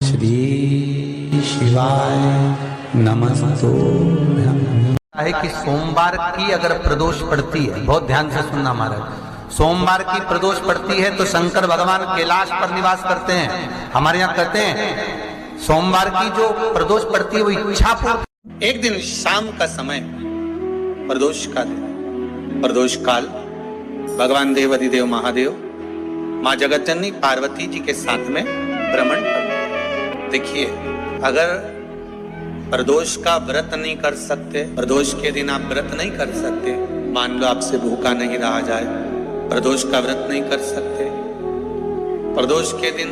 श्री शिवाय नमस्तो। है कि सोमवार की अगर प्रदोष पड़ती है, बहुत ध्यान से सुनना महाराज, सोमवार की प्रदोष पड़ती है तो शंकर भगवान कैलाश पर निवास करते हैं। हमारे यहाँ कहते हैं सोमवार की जो प्रदोष पड़ती है वो इच्छा पूर्ति। एक दिन शाम का समय, प्रदोष का दिन, प्रदोष काल, भगवान देवाधिदेव महादेव माँ जगतजननी पार्वती जी के साथ में भ्रमण कर। देखिए, अगर प्रदोष का व्रत नहीं कर सकते, प्रदोष के दिन आप व्रत नहीं कर सकते, मान लो आपसे भूखा नहीं रहा जाए, प्रदोष का व्रत नहीं कर सकते, प्रदोष के दिन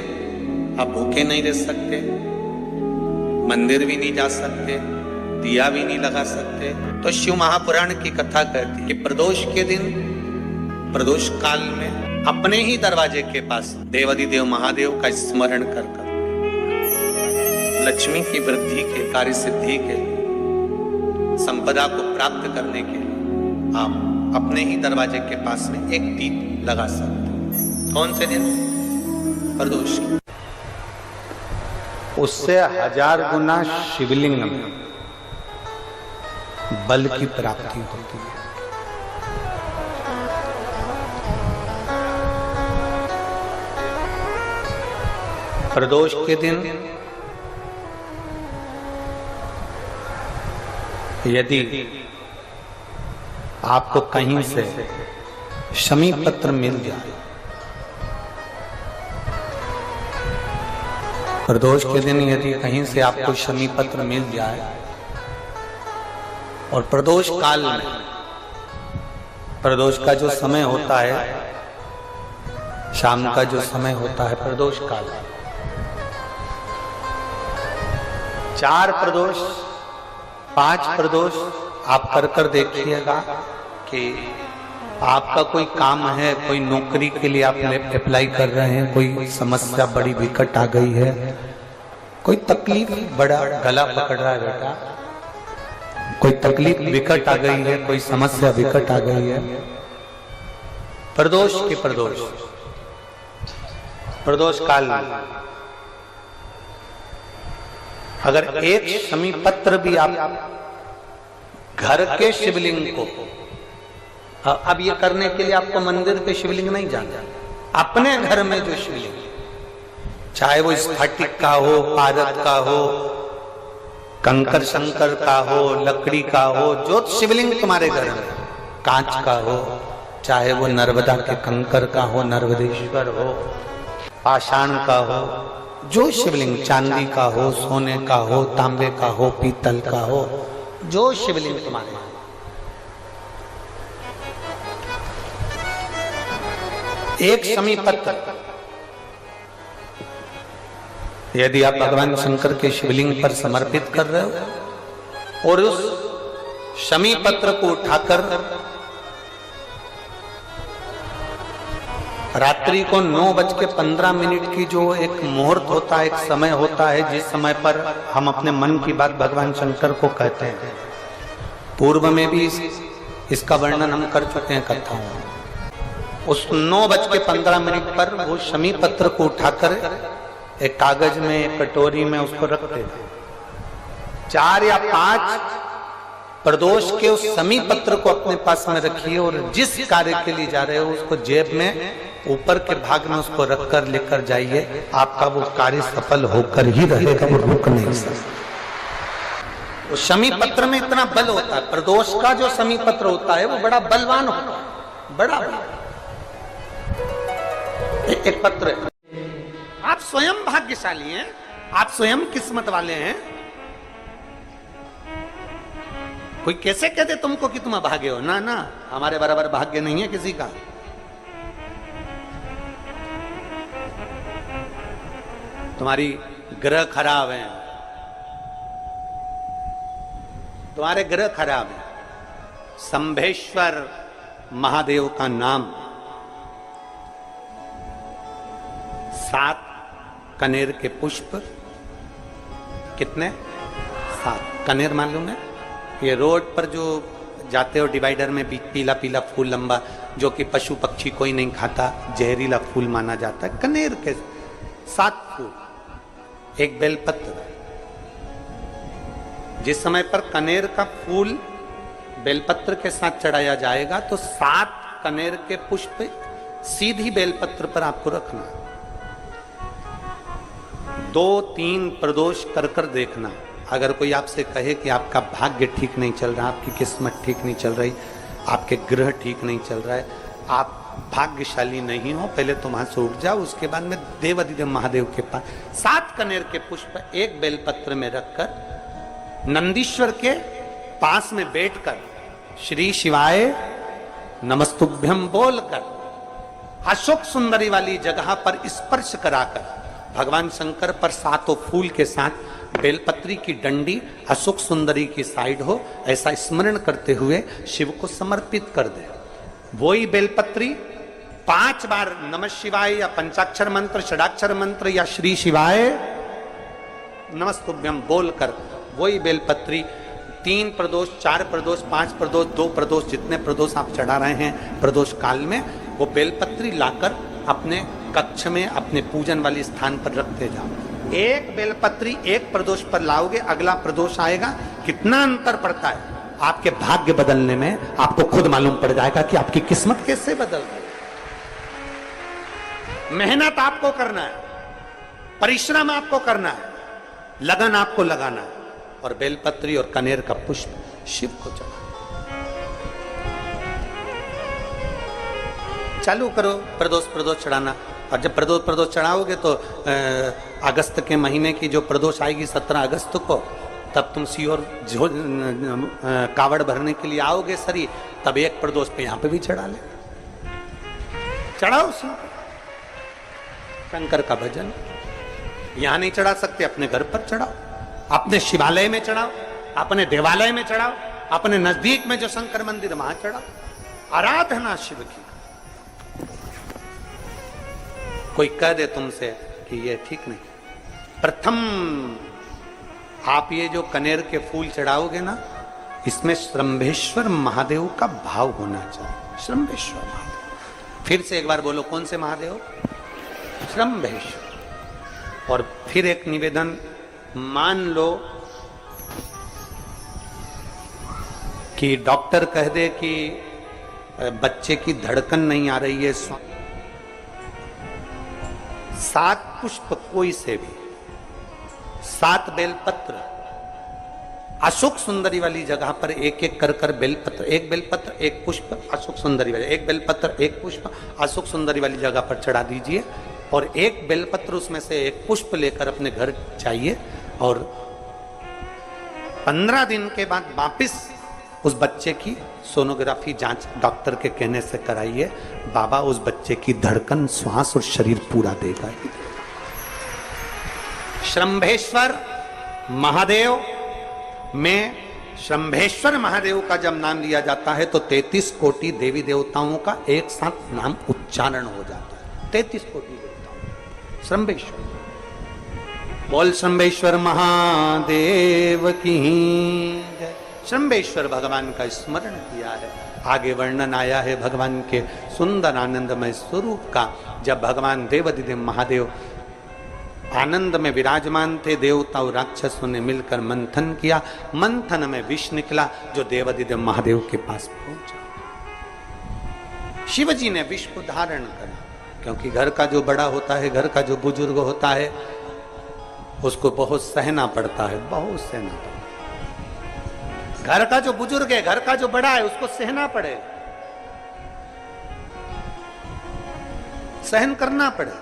आप भूखे नहीं रह सकते, मंदिर भी नहीं जा सकते, दिया भी नहीं लगा सकते, तो शिव महापुराण की कथा कहती है कि प्रदोष के दिन, प्रदोष काल में अपने ही दरवाजे के पास देवाधिदेव महादेव का स्मरण कर लक्ष्मी की वृद्धि के, कार्य सिद्धि के, संपदा को प्राप्त करने के लिए आप अपने ही दरवाजे के पास में एक दीप लगा सकते हैं। कौन से दिन? प्रदोष की। उससे 1000 गुना शिवलिंग में बल की प्राप्ति होती है। प्रदोष के दिन यदि आपको कहीं से शमी पत्र मिल जाए, प्रदोष के दिन यदि कहीं से आपको शमी पत्र मिल जाए और प्रदोष काल में, प्रदोष का जो समय होता है, शाम का जो समय होता है प्रदोष काल, 4 प्रदोष, 5 प्रदोष आप कर देखिएगा कि आपका कोई काम है, कोई नौकरी के लिए आप अप्लाई कर रहे हैं, कोई समस्या बड़ी विकट आ गई है, कोई तकलीफ, बड़ा गला पकड़ रहा है बेटा, कोई तकलीफ विकट आ गई है, कोई समस्या विकट आ गई है, प्रदोष के प्रदोष काल में अगर एक शमी पत्र भी आप घर के शिवलिंग को, अब ये करने के लिए आपको मंदिर पे शिवलिंग नहीं जाना, अपने घर में जो शिवलिंग, चाहे वो स्फटिक का हो, पारद का हो, कंकर शंकर का हो, लकड़ी का हो, जो शिवलिंग तुम्हारे घर में, कांच का हो, चाहे वो नर्मदा के कंकर का हो, नर्मदेश्वर हो, पाषाण का हो, जो शिवलिंग, चांदी का हो, सोने का हो, तांबे का हो, पीतल का हो, जो शिवलिंग तुम्हारे, एक शमी पत्र यदि आप भगवान शंकर के शिवलिंग पर समर्पित कर रहे हो और उस शमी पत्र को उठाकर रात्रि को 9:15 की जो एक मुहूर्त होता है, एक समय होता है, जिस समय पर हम अपने मन की बात भगवान शंकर को कहते हैं, पूर्व में भी इसका वर्णन हम कर चुके हैं कथाओं में। उस 9:15 पर वो शमी पत्र को उठाकर एक कागज में, एक कटोरी में उसको रखते थे। 4 या 5 प्रदोष के उस शमी पत्र को अपने पास में रखिए और जिस कार्य के लिए जा रहे हो उसको जेब में ऊपर के भाग में उसको रखकर लेकर जाइए, आपका वो कार्य सफल होकर ही रहेगा, वो रुक नहीं सकता। उस शमी पत्र में इतना बल होता है, प्रदोष का जो शमी पत्र होता है वो बड़ा बलवान होता है, बड़ा एक पत्र है। आप स्वयं भाग्यशाली हैं, आप स्वयं किस्मत वाले हैं। कोई कैसे कहते तुमको कि तुम अभागे हो? ना ना, हमारे बराबर भाग्य नहीं है किसी का। तुम्हारी ग्रह खराब है, तुम्हारे ग्रह खराब है। शंभेश्वर महादेव का नाम 7 कनेर के पुष्प, कितने? 7 कनेर मालूम है? ये रोड पर जो जाते हो डिवाइडर में पीला पीला फूल लंबा, जो कि पशु पक्षी कोई नहीं खाता, जहरीला फूल माना जाता है, कनेर के 7 फूल, एक बेलपत्र। जिस समय पर कनेर का फूल बेलपत्र के साथ चढ़ाया जाएगा तो 7 कनेर के पुष्प सीधी बेलपत्र पर आपको रखना, 2-3 प्रदोष कर कर देखना। अगर कोई आपसे कहे कि आपका भाग्य ठीक नहीं चल रहा, आपकी किस्मत ठीक नहीं चल रही, आपके ग्रह ठीक नहीं चल रहा है, आप भाग्यशाली नहीं हो, पहले तुम वहां से उठ जाओ, उसके बाद में देवाधिदेव महादेव के पास 7 कनेर के पुष्प एक बेलपत्र में रखकर नंदीश्वर के पास में बैठकर श्री शिवाय नमस्तुभ्यम बोलकर अशोक सुंदरी वाली जगह पर स्पर्श कराकर भगवान शंकर पर 7 फूल के साथ बेलपत्री की डंडी अशोक सुंदरी की साइड हो, ऐसा स्मरण करते हुए शिव को समर्पित कर दे। वही बेलपत्री 5 बार नमः शिवाय या पंचाक्षर मंत्र, षडाक्षर मंत्र या श्री शिवाय नमस्तुभ्यम बोलकर वही बेलपत्री 3 प्रदोष, 4 प्रदोष, 5 प्रदोष, 2 प्रदोष, जितने प्रदोष आप चढ़ा रहे हैं प्रदोष काल में, वो बेलपत्री लाकर अपने कक्ष में अपने पूजन वाले स्थान पर रखते जाओ। एक बेलपत्री एक प्रदोष पर लाओगे, अगला प्रदोष आएगा, कितना अंतर पड़ता है आपके भाग्य बदलने में, आपको खुद मालूम पड़ जाएगा कि आपकी किस्मत कैसे बदल रही। मेहनत आपको करना है, परिश्रम आपको करना है, लगन आपको लगाना है, और बेलपत्री और कनेर का पुष्प शिव को चढ़ा। चालू करो प्रदोष चढ़ाना। और जब प्रदोष चढ़ाओगे तो अगस्त के महीने की जो प्रदोष आएगी 17 अगस्त को, तब तुम सीहोर कावड़ भरने के लिए आओगे सरी, तब एक प्रदोष पे यहां पे भी चढ़ा ले, चढ़ाओ शंकर का भजन। यहां नहीं चढ़ा सकते, अपने घर पर चढ़ाओ, अपने शिवालय में चढ़ाओ, अपने देवालय में चढ़ाओ, अपने नजदीक में जो शंकर मंदिर वहां चढ़ाओ, आराधना शिव की। कोई कह दे तुमसे कि ये ठीक नहीं, प्रथम आप ये जो कनेर के फूल चढ़ाओगे ना, इसमें श्रंभेश्वर महादेव का भाव होना चाहिए। श्रंभेश्वर महादेव, फिर से एक बार बोलो, कौन से महादेव? श्रंभेश्वर। और फिर एक निवेदन, मान लो कि डॉक्टर कह दे कि बच्चे की धड़कन नहीं आ रही है, 7 पुष्प कोई से भी, 7 बेलपत्र अशोक सुंदरी वाली जगह पर एक एक कर कर बेलपत्र, एक बेलपत्र एक पुष्प अशोक सुंदरी वाली, एक बेलपत्र एक पुष्प अशोक सुंदरी वाली जगह पर चढ़ा दीजिए, और एक बेलपत्र उसमें से एक पुष्प लेकर अपने घर जाइए, और 15 दिन के बाद वापिस उस बच्चे की सोनोग्राफी जांच डॉक्टर के कहने से कराइए। बाबा उस बच्चे की धड़कन, श्वास और शरीर पूरा देगा। श्रंभेश्वर महादेव में, श्रंभेश्वर महादेव का जब नाम लिया जाता है तो 33 कोटि देवी देवताओं का एक साथ नाम उच्चारण हो जाता है। 33 कोटि देवताओं, श्रंभेश्वर। बोल श्रंभेश्वर महादेव की जय। श्रंभेश्वर भगवान का स्मरण किया है। आगे वर्णन आया है भगवान के सुंदर आनंदमय स्वरूप का। जब भगवान देवाधिदेव महादेव आनंद में विराजमान थे, देवता और राक्षसों ने मिलकर मंथन किया, मंथन में विष निकला जो देवाधिदेव महादेव के पास पहुंचा। शिव जी ने विष को धारण करा, क्योंकि घर का जो बड़ा होता है, घर का जो बुजुर्ग होता है, उसको बहुत सहना पड़ता है, बहुत सहना पड़ता है। घर का जो बुजुर्ग है, घर का जो बड़ा है, उसको सहना पड़े, सहन करना पड़े,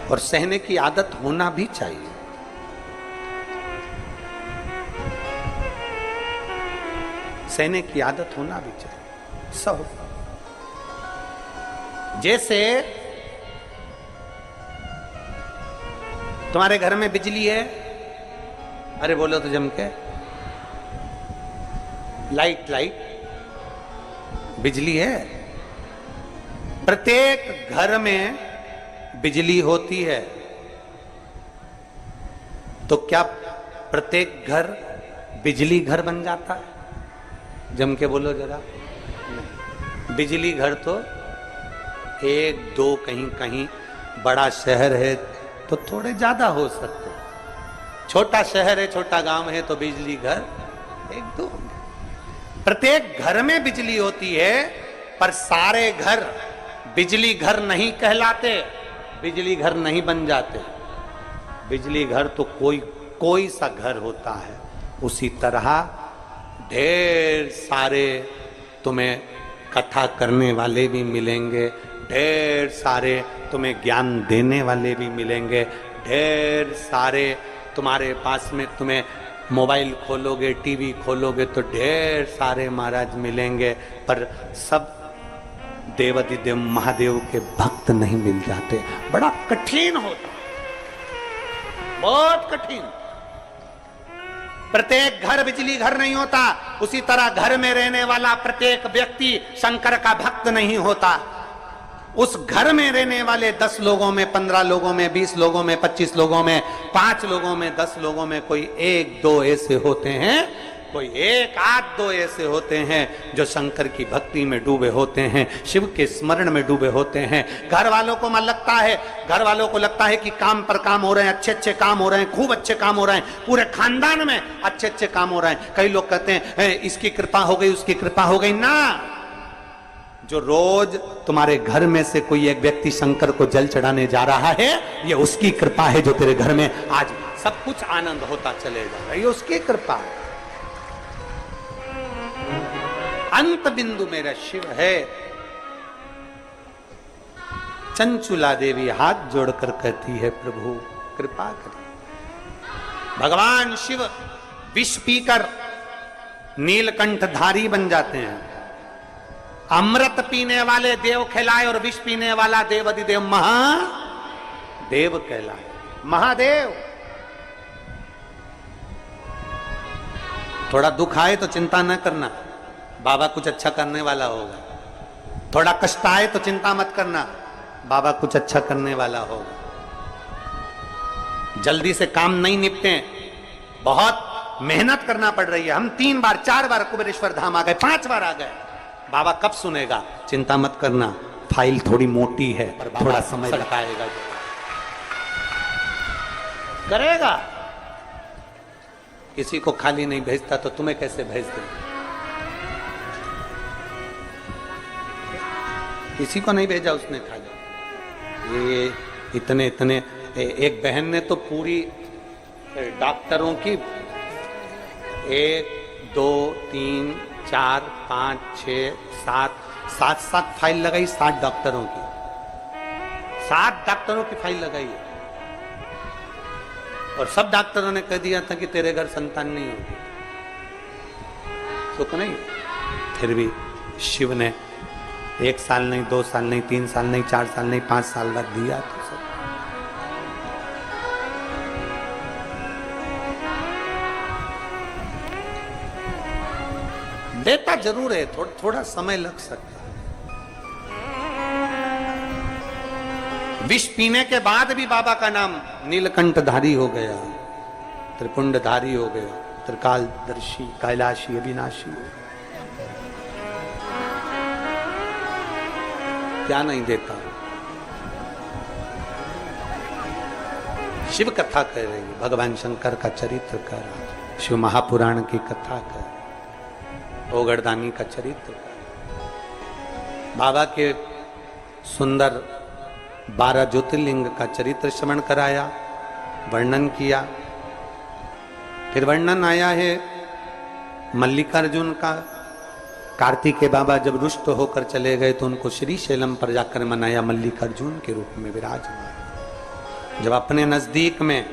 और सहने की आदत होना भी चाहिए। सहने की आदत होना भी चाहिए। सहो, जैसे तुम्हारे घर में बिजली है, अरे बोलो तो जम के, लाइट बिजली है, प्रत्येक घर में बिजली होती है, तो क्या प्रत्येक घर बिजली घर बन जाता है? जम के बोलो जरा। बिजली घर तो 1 2 कहीं कहीं बड़ा शहर है तो थोड़े ज्यादा हो सकते, छोटा शहर है, छोटा गांव है तो बिजली घर एक दो। प्रत्येक घर में बिजली होती है, पर सारे घर बिजली घर नहीं कहलाते, बिजली घर नहीं बन जाते। बिजली घर तो कोई सा घर होता है। उसी तरह ढेर सारे तुम्हें कथा करने वाले भी मिलेंगे, ढेर सारे तुम्हें ज्ञान देने वाले भी मिलेंगे, ढेर सारे तुम्हारे पास में, तुम्हें मोबाइल खोलोगे, टीवी खोलोगे तो ढेर सारे महाराज मिलेंगे, पर सब देवाधिदेव महादेव के भक्त नहीं मिल जाते। बड़ा कठिन होता, बहुत कठिन। प्रत्येक घर बिजली घर नहीं होता, उसी तरह घर में रहने वाला प्रत्येक व्यक्ति शंकर का भक्त नहीं होता। उस घर में रहने वाले 10 लोगों में, 15 लोगों में, 20 लोगों में, 25 लोगों में, 5 लोगों में, 10 लोगों में कोई 1-2 ऐसे होते हैं, कोई 1-8-2 ऐसे होते हैं जो शंकर की भक्ति में डूबे होते हैं, शिव के स्मरण में डूबे होते हैं। घर वालों को मन लगता है, घर वालों को लगता है कि काम पर काम हो रहे हैं, अच्छे अच्छे काम हो रहे हैं, खूब अच्छे काम हो रहे हैं, पूरे खानदान में अच्छे अच्छे काम हो रहे हैं। कई लोग कहते हैं इसकी कृपा हो गई, उसकी कृपा हो गई ना। जो रोज तुम्हारे घर में से कोई एक व्यक्ति शंकर को जल चढ़ाने जा रहा है, ये उसकी कृपा है जो तेरे घर में आज सब कुछ आनंद होता चले जा रहा है, ये उसकी कृपा है। अंत बिंदु मेरा शिव है। चंचुला देवी हाथ जोड़कर कहती है प्रभु कृपा करिए। भगवान शिव विष पीकर नीलकंठधारी बन जाते हैं। अमृत पीने वाले देव कहलाए और विष पीने वाला देवाधिदेव महादेव कहलाए। महादेव। थोड़ा दुख आए तो चिंता न करना, बाबा कुछ अच्छा करने वाला होगा। थोड़ा कष्ट आए तो चिंता मत करना, बाबा कुछ अच्छा करने वाला होगा। जल्दी से काम नहीं निपटे, बहुत मेहनत करना पड़ रही है। हम 3 बार 4 बार कुबेरेश्वर धाम आ गए, 5 बार आ गए, बाबा कब सुनेगा? चिंता मत करना, फाइल थोड़ी मोटी है, पर थोड़ा समय लगाएगा, करेगा। किसी को खाली नहीं भेजता तो तुम्हें कैसे भेज दे? किसी को नहीं भेजा उसने खाली। ये इतने एक बहन ने तो पूरी डॉक्टरों की 1 2 3 4 5 6 7 फाइल लगाई, 7 डॉक्टरों की, 7 डॉक्टरों की फाइल लगाई है। और सब डॉक्टरों ने कह दिया था कि तेरे घर संतान नहीं होगी, सुख नहीं। फिर भी शिव ने 1 साल नहीं, 2 साल नहीं, 3 साल नहीं, 4 साल नहीं, 5 साल बाद दिया तो सब। देता जरूर है, थोड़ा समय लग सकता है। विष पीने के बाद भी बाबा का नाम नीलकंठधारी हो गया, त्रिपुंडधारी हो गया, त्रिकालदर्शी, कैलाशी, अविनाशी। क्या नहीं देता। शिव कथा कह रही है, भगवान शंकर का चरित्र कह रहा है, शिव महापुराण की कथा कह रहा है, ओगरदानी का चरित्र कह रहा है। बाबा के सुंदर 12 ज्योतिर्लिंग का चरित्र श्रवण कराया, वर्णन किया। फिर वर्णन आया है मल्लिकार्जुन का। कार्तिकेय बाबा जब रुष्ट होकर चले गए तो उनको श्री शैलम पर जाकर मनाया, मल्लिकार्जुन के रूप में विराजमान। जब अपने नजदीक में,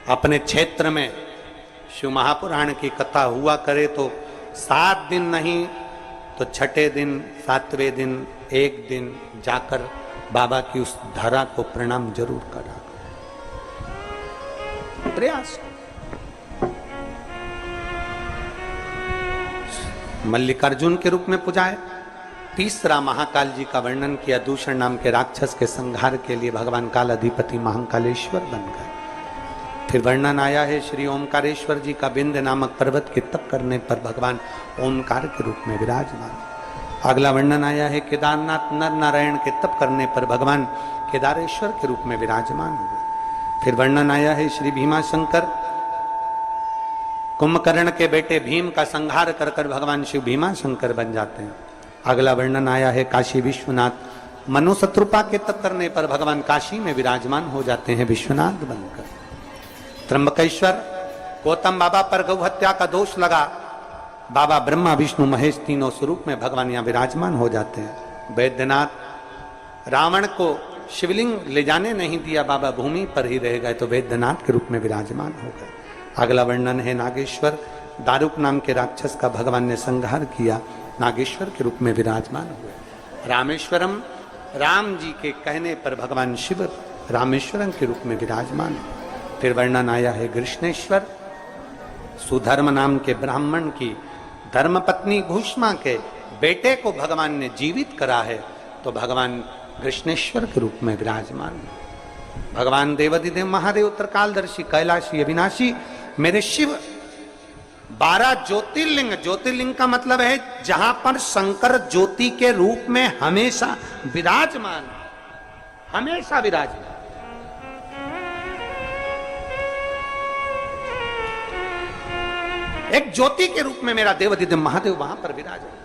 अपने क्षेत्र में शिव महापुराण की कथा हुआ करे तो 7 दिन नहीं तो छठे दिन, 7वें दिन, एक दिन जाकर बाबा की उस धरा को प्रणाम जरूर करा, प्रयास। मल्लिकार्जुन के रूप में पुजाए। तीसरा महाकाल जी का वर्णन किया, दूषण नाम के राक्षस के संहार के लिए भगवान काल अधिपति महाकालेश्वर बन गए। फिर वर्णन आया है श्री ओमकारेश्वर जी का, बिंद नामक पर्वत के तप करने पर भगवान ओमकार के रूप में विराजमान। अगला वर्णन आया है केदारनाथ नर नारायण के तप करने पर भगवान केदारेश्वर के रूप में विराजमान हुए। फिर वर्णन आया है श्री भीमा शंकर कुंभकर्ण के बेटे भीम का संहार कर कर भगवान शिव भीमा शंकर बन जाते हैं। अगला वर्णन आया है काशी विश्वनाथ मनु शत्रुपा के तप करने पर भगवान काशी में विराजमान हो जाते हैं विश्वनाथ बनकर। त्र्यंबकेश्वर गौतम बाबा पर गौ हत्या का दोष लगा, बाबा ब्रह्मा विष्णु महेश तीनों स्वरूप में भगवान यहाँ विराजमान हो जाते हैं। वैद्यनाथ रावण को शिवलिंग ले जाने नहीं दिया, बाबा भूमि पर ही रह गए तो वैद्यनाथ के रूप में विराजमान हो गए। अगला वर्णन है नागेश्वर दारुक नाम के राक्षस का भगवान ने संहार किया, नागेश्वर के रूप में विराजमान हुए। रामेश्वरम राम जी के कहने पर भगवान शिव रामेश्वरम के रूप में विराजमान हुए। फिर वर्णन आया है कृष्णेश्वर सुधर्म नाम के ब्राह्मण की धर्मपत्नी घुष्मा के बेटे को भगवान ने जीवित करा है तो भगवान कृष्णेश्वर के रूप में विराजमान है। भगवान देवाधिदेव महादेव त्रिकालदर्शी कैलाशी अविनाशी मेरे शिव 12 ज्योतिर्लिंग, ज्योतिर्लिंग का मतलब है जहां पर शंकर ज्योति के रूप में हमेशा विराजमान, हमेशा विराजमान। एक ज्योति के रूप में मेरा देवाधिदेव महादेव वहां पर विराजमान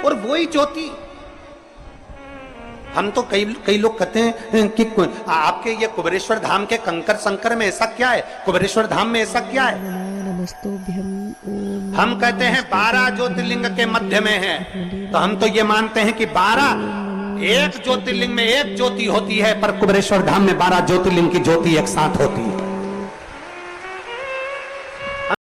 और वही ज्योति हम तो कई लोग कहते हैं कि आपके ये कुबेरेश्वर धाम के कंकर संकर में ऐसा क्या है, कुबेरेश्वर धाम में ऐसा क्या है। हम कहते हैं 12 ज्योतिर्लिंग के मध्य में है, तो हम तो ये मानते हैं कि 12 एक ज्योतिर्लिंग में एक ज्योति होती है, पर कुबेरेश्वर धाम में 12 ज्योतिर्लिंग की ज्योति एक साथ होती है।